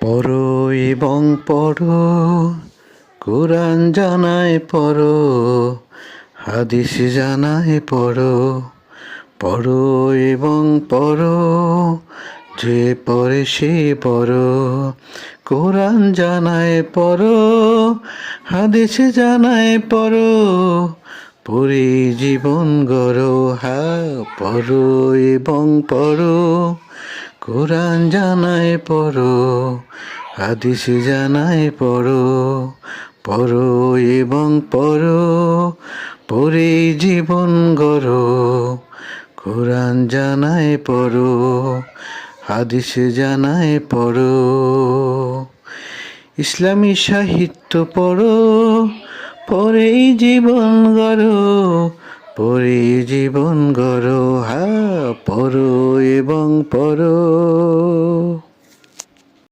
পড়ো এবং পড়ো, কোরআন জানায় পড়ো, হাদিস জানায় পড়ো। পড়ো এবং পড়ো, যে পড়ে সে পড়ো। কোরআন জানায় পড়ো, হাদিস জানায় পড়ো, পড়ে জীবন গড়ো। পড়ো এবং পড়ো, কোরআন জানায় পড়ো, হাদিস জানায় পড়ো। পড়ো এবং পড়ো, পড়ে জীবন গড়ো। কোরআন জানায় পড়ো, হাদিস জানায় পড়ো। ইসলামী সাহিত্য পড়ো, পড়েই জীবন গড়ো, পড়ে জীবন গড়ো। পড়ো এবং পড়ো।